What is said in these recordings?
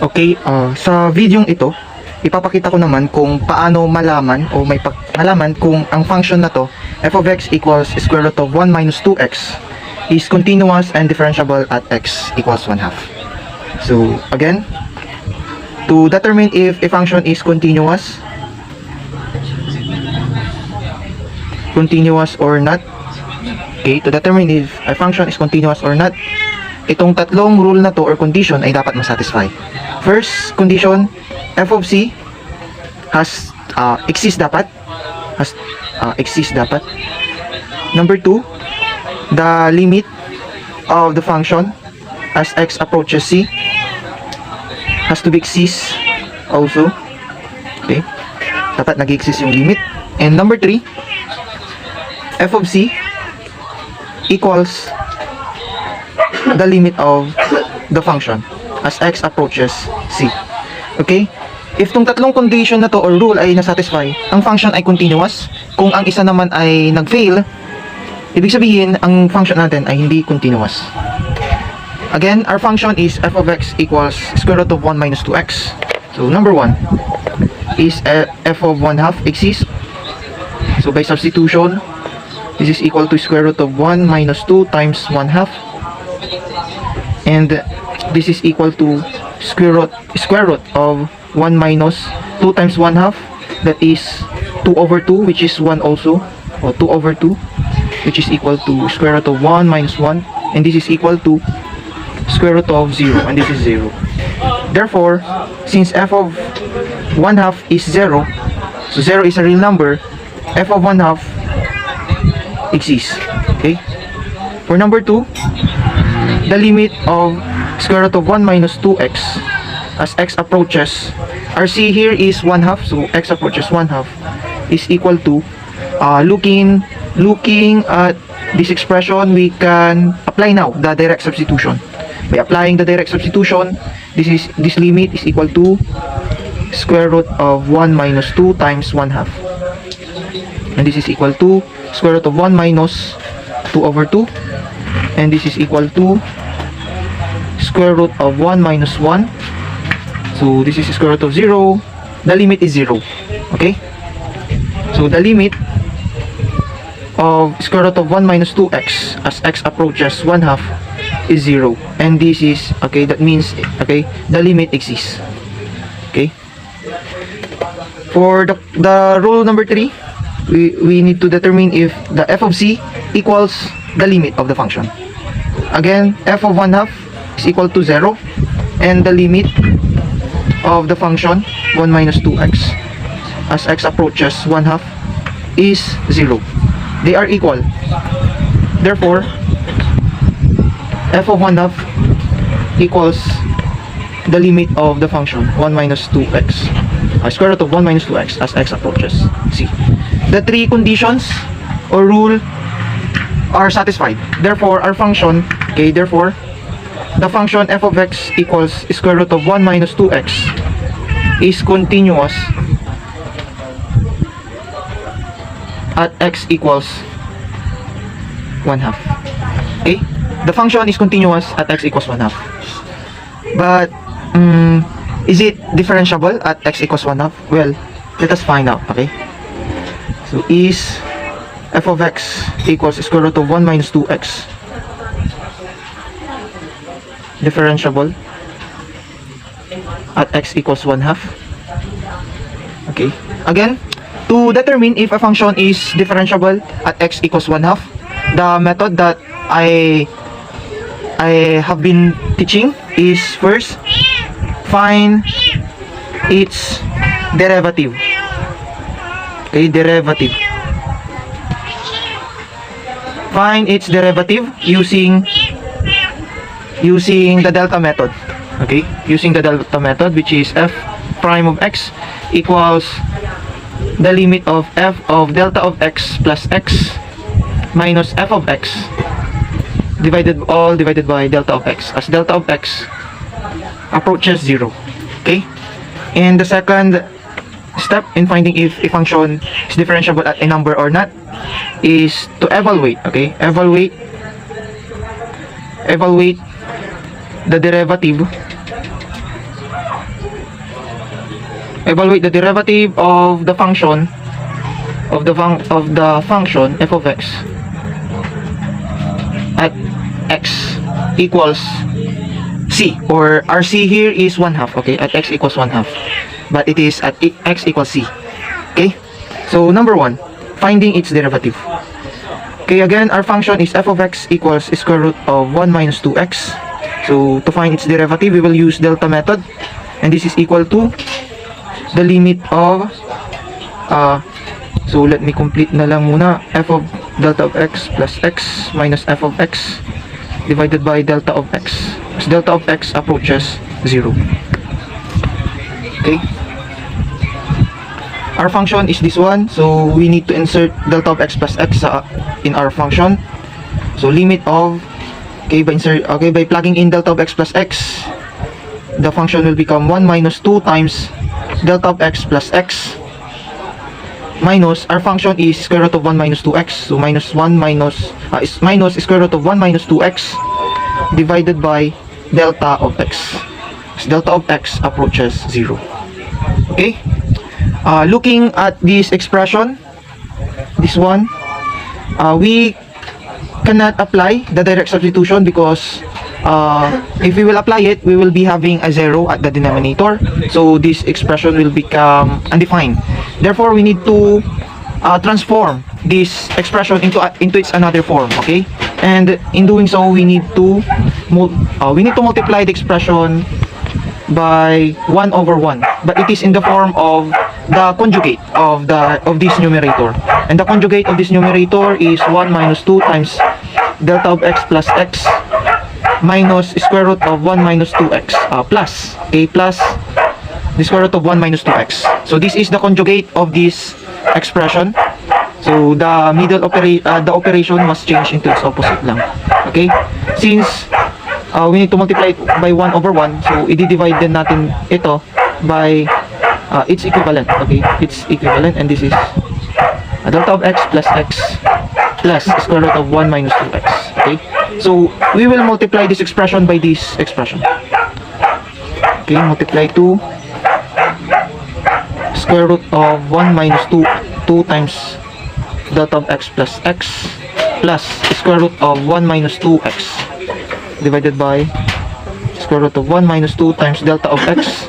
Okay, sa videong ito, ipapakita ko naman kung paano malaman o may malaman kung ang function na to, f of x equals square root of 1 minus 2x, is continuous and differentiable at x equals 1/2. So, again, to determine if a function is continuous or not, okay, to determine if a function is continuous or not, itong tatlong rule na to or condition ay dapat masatisfy. First condition, f of c has exist dapat. Number 2, the limit of the function as x approaches c has to be exist also. Okay, dapat nag-exist yung limit. And number 3, f of c equals the limit of the function as x approaches c. Okay? If tong tatlong condition na to or rule ay nasatisfy, ang function ay continuous. Kung ang isa naman ay nag-fail, ibig sabihin ang function natin ay hindi continuous. Again, our function is f of x equals square root of 1 minus 2x. So number 1 is f of 1/2 exists. So by substitution, this is equal to square root of 1 minus 2 times 1/2. And this is equal to square root of 1 minus 2 times 1/2, that is 2 over 2, which is 1 also, or 2 over 2, which is equal to square root of 1 minus 1, and this is equal to square root of 0, and this is 0. Therefore, since f of 1/2 is 0, so 0 is a real number, f of 1/2 exists. Okay? For number 2, the limit of square root of 1 minus 2x as x approaches, our c here is 1/2, so x approaches 1/2 is equal to, looking at this expression, we can apply now the direct substitution. By applying the direct substitution, this limit is equal to square root of 1 minus 2 times 1/2, and this is equal to square root of 1 minus 2 over 2, and this is equal to square root of 1 minus 1. So this is square root of 0. The limit is 0. Okay? So the limit of square root of 1 minus 2x as x approaches 1/2 is 0. And this is, okay, that means, okay, the limit exists. Okay? For the rule number 3, we need to determine if the f of c equals the limit of the function. Again, f of 1/2 is equal to 0, and the limit of the function 1 minus 2x as x approaches 1/2 is 0. They are equal. Therefore, f of 1/2 equals the limit of the function 1 minus 2x, square root of 1 minus 2x as x approaches c. The three conditions or rule are satisfied. Therefore, our function, okay, therefore, the function f of x equals square root of 1 minus 2x is continuous at x equals 1/2. Okay? The function is continuous at x equals 1/2. But, is it differentiable at x equals 1/2? Well, let us find out, okay? So, is f of x equals square root of 1 minus 2x differentiable at x equals 1/2? Okay. Again, to determine if a function is differentiable at x equals 1/2, the method that I have been teaching is first, find its derivative. Okay, derivative. Find its derivative using the delta method. Okay, using the delta method, which is f prime of x equals the limit of f of delta of x plus x minus f of x divided by delta of x, as delta of x approaches 0. Okay, and the second step in finding if a function is differentiable at a number or not is to evaluate. Okay, evaluate the derivative evaluate the derivative of the function function f of x at x equals c, or RC here is 1/2, okay, at x equals 1/2, but it is at x equals c. Okay, so number 1, finding its derivative. Okay, again, our function is f of x equals square root of 1 minus 2x. So to find its derivative, we will use delta method, and this is equal to the limit of so let me complete na lang muna, f of delta of x plus x minus f of x divided by delta of x, as delta of x approaches 0. Okay, our function is this one, so we need to insert delta of x plus x in our function. So limit of, by plugging in delta of x plus x, the function will become 1 minus 2 times delta of x plus x minus, our function is square root of 1 minus 2x, so minus 1 minus minus square root of 1 minus 2x divided by delta of x, as delta of x approaches 0. Okay, looking at this expression, this one, we cannot apply the direct substitution because if we will apply it, we will be having a 0 at the denominator, so this expression will become undefined. Therefore, we need to transform this expression into its another form. Okay, and in doing so, we need to multiply the expression by 1 over 1, but it is in the form of the conjugate of this numerator, and the conjugate of this numerator is 1 minus 2 times delta of x plus x minus square root of 1 minus 2x plus the square root of 1 minus 2x. So this is the conjugate of this expression. So the middle the operation must change into its opposite lang. Okay, since we need to multiply it by 1 over 1, so i-divide din natin ito by its equivalent. Okay, its equivalent, and this is delta of x plus square root of 1 minus 2x. Okay, so we will multiply this expression by this expression. Okay, multiply to square root of 1 minus 2 times delta of x plus square root of 1 minus 2x divided by square root of 1 minus 2 times delta of x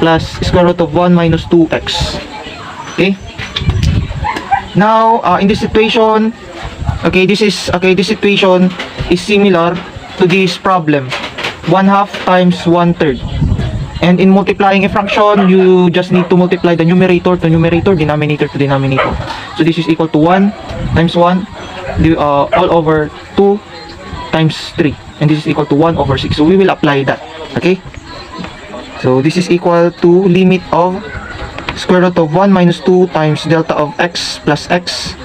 plus square root of 1 minus 2x. Okay, now in this situation, this situation is similar to this problem, 1/2 times 1/3. And in multiplying a fraction, you just need to multiply the numerator to numerator, denominator to denominator. So this is equal to 1 times 1 all over 2 times 3, and this is equal to 1 over 6. So we will apply that. Okay, so this is equal to limit of square root of 1 minus 2 times delta of x plus x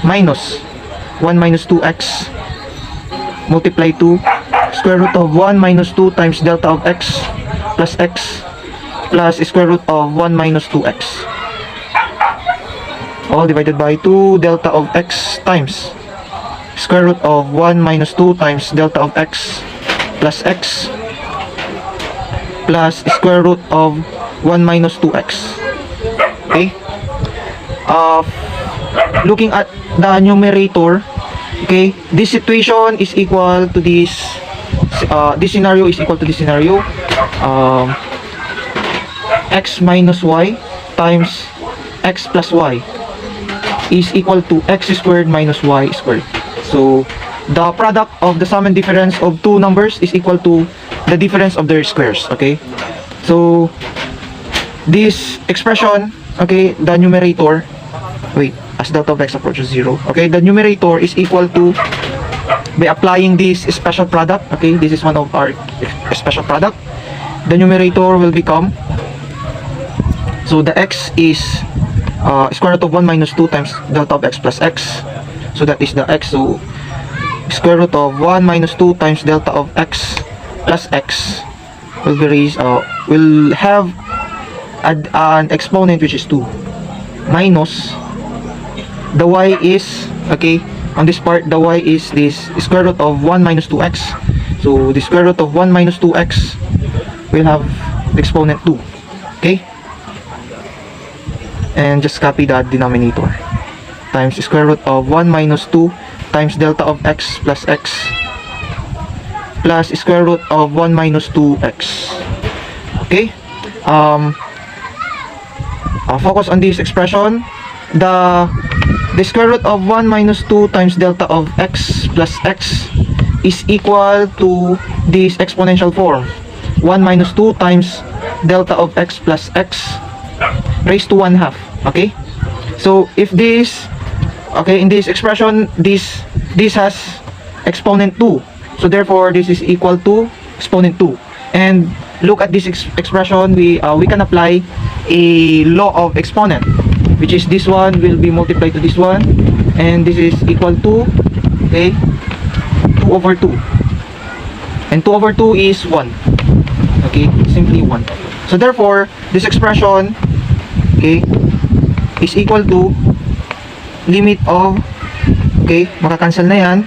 minus 1 minus 2x multiply to square root of 1 minus 2 times delta of x plus square root of 1 minus 2x, all divided by 2 delta of x times square root of 1 minus 2 times delta of x plus square root of 1 minus 2x. Okay, looking at the numerator, okay, this situation is equal to this scenario is equal to this scenario, x minus y times x plus y is equal to x squared minus y squared. So the product of the sum and difference of two numbers is equal to the difference of their squares. Okay, so this expression, okay, the numerator, as delta of x approaches 0, okay, the numerator is equal to, by applying this special product, okay, this is one of our special product, the numerator will become, so the x is square root of 1 minus 2 times delta of x plus x, so that is the x, so square root of 1 minus 2 times delta of x plus x will be raised, will have an exponent which is 2 minus the y is, okay, on this part the y is this square root of 1 minus 2x, so the square root of 1 minus 2x will have exponent 2. Okay? And just copy that denominator. Times square root of 1 minus 2 times delta of x plus x plus square root of 1 minus 2x. Okay? Focus on this expression. The square root of 1 minus 2 times delta of x plus x is equal to this exponential form. 1 minus 2 times delta of x plus x raised to 1/2. Okay? So if this, okay, in this expression, this has exponent 2. So therefore, this is equal to exponent 2. And look at this expression, we can apply a law of exponent, which is this one will be multiplied to this one, and this is equal to, okay, 2 over 2. And 2 over 2 is 1. Okay, simply 1. So therefore, this expression, okay, is equal to limit of, okay, makakancel na yan,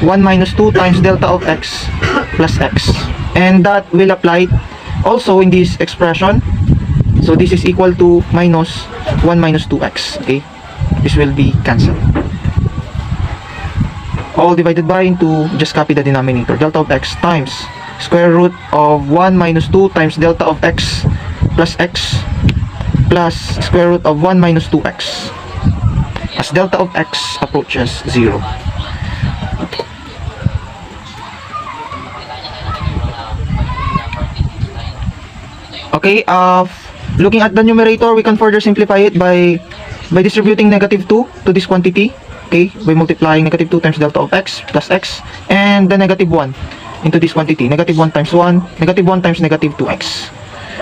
1 minus 2 times delta of x plus x. And that will apply also in this expression. So this is equal to minus 1 minus 2x. Okay, this will be cancelled. All divided by into, just copy the denominator, delta of x times square root of 1 minus 2 times delta of x plus x plus square root of 1 minus 2x as delta of x approaches 0. Okay, looking at the numerator, we can further simplify it by distributing negative 2 to this quantity. Okay, by multiplying negative 2 times delta of x plus x and the negative 1 into this quantity. Negative 1 times 1, negative 1 times negative 2x.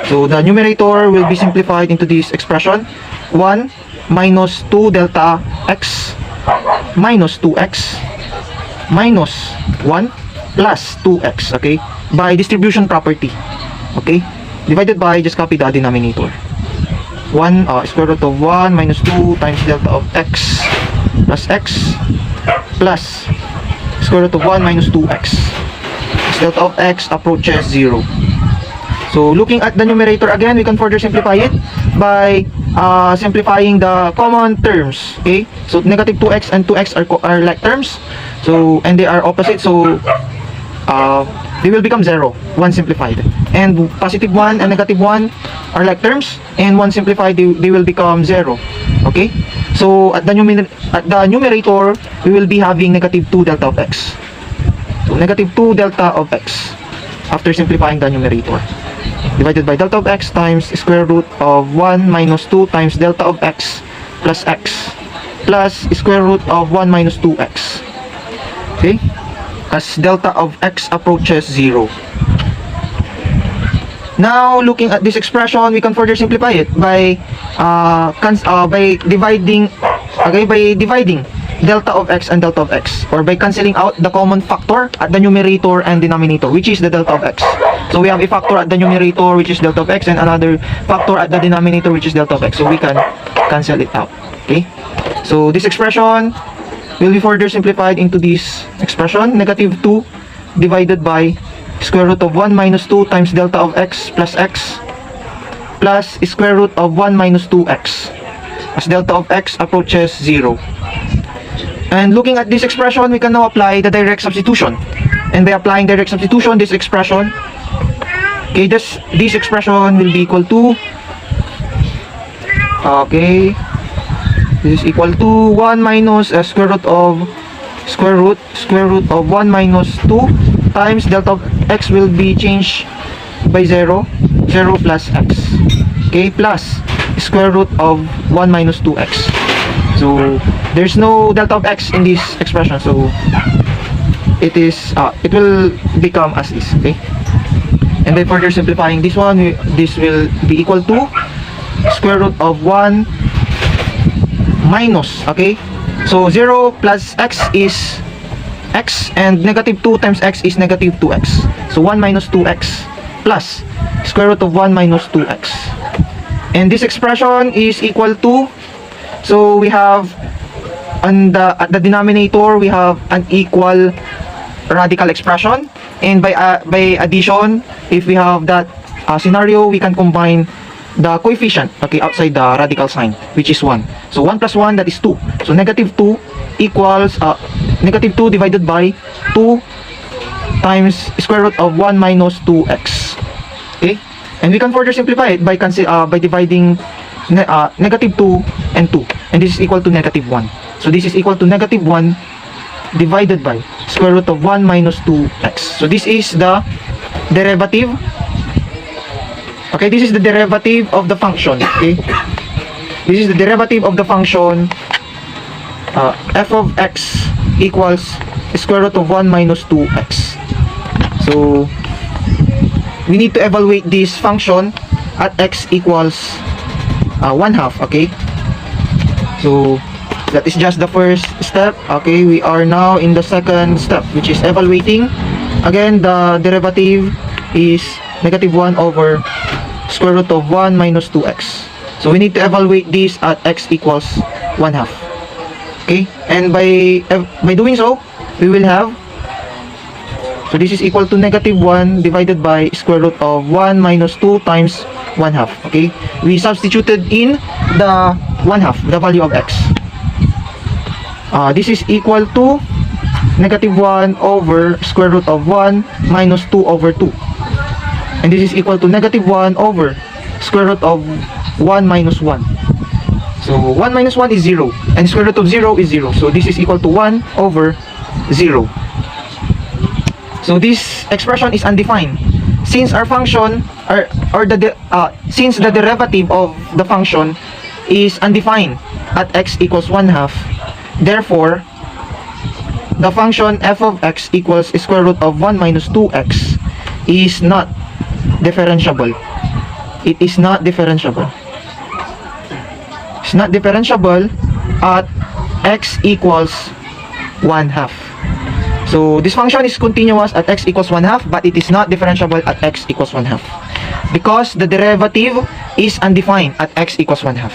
So the numerator will be simplified into this expression. 1 minus 2 delta x minus 2x minus 1 plus 2x. Okay, by distribution property. Okay, divided by, just copy the denominator. 1 square root of 1 minus 2 times delta of x plus x plus square root of 1 minus 2x as delta of x approaches 0. So looking at the numerator again, we can further simplify it by simplifying the common terms. Okay, so negative 2x and 2x are like terms, so and they are opposite, so they will become 0, 1 simplified. And positive 1 and negative 1 are like terms, and 1 simplified, they will become 0. Okay, so at the numerator, we will be having negative 2 delta of x. So negative 2 delta of x after simplifying the numerator, divided by delta of x times square root of 1 minus 2 times delta of x plus x plus square root of 1 minus 2x. Okay, as delta of x approaches 0. Now, looking at this expression, we can further simplify it by dividing, okay, by dividing delta of x and delta of x, or by cancelling out the common factor at the numerator and denominator, which is the delta of x. So we have a factor at the numerator, which is delta of x, and another factor at the denominator, which is delta of x. So we can cancel it out. Okay, so this expression will be further simplified into this expression, negative 2 divided by square root of 1 minus 2 times delta of x plus x plus square root of 1 minus 2x as delta of x approaches 0. And looking at this expression, we can now apply the direct substitution. And by applying direct substitution, this expression, okay, this expression will be equal to, okay, this is equal to 1 minus square root of 1 minus 2 times delta of x will be changed by 0 plus x. Okay, plus square root of 1 minus 2x. So there's no delta of x in this expression, so it will become as is. Okay, and by further simplifying this one, this will be equal to square root of 1 minus, okay, so 0 plus x is x, and negative 2 times x is negative 2x. So 1 minus 2x plus square root of 1 minus 2x. And this expression is equal to, so we have at the denominator, we have an equal radical expression, and by addition, if we have that scenario, we can combine the coefficient, okay, outside the radical sign, which is 1. So 1 plus 1, that is 2. So negative 2 equals negative 2 divided by 2 times square root of 1 minus 2x. Okay? And we can further simplify it by dividing negative 2 and 2. And this is equal to negative 1. So this is equal to negative 1 divided by square root of 1 minus 2x. So this is the derivative. Okay, this is the derivative of the function. Okay, this is the derivative of the function f of x equals square root of 1 minus 2x. So we need to evaluate this function at x equals 1/2. Okay, so that is just the first step. Okay, we are now in the second step, which is evaluating. Again, the derivative is negative 1 over square root of 1 minus 2x. So we need to evaluate this at x equals 1/2. Okay, and by doing so, we will have, so this is equal to negative 1 divided by square root of 1 minus 2 times 1/2. Okay, we substituted in the 1/2, the value of x. This is equal to negative 1 over square root of 1 minus 2 over 2. And this is equal to negative 1 over square root of 1 minus 1. So 1 minus 1 is 0. And square root of 0 is 0. So this is equal to 1 over 0. So this expression is undefined. Since our function, since the derivative of the function is undefined at x equals 1/2, therefore, the function f of x equals square root of 1 minus 2x is not differentiable. It is not differentiable. It's not differentiable at x equals 1/2. So this function is continuous at x equals 1/2, but it is not differentiable at x equals 1/2 because the derivative is undefined at x equals 1/2.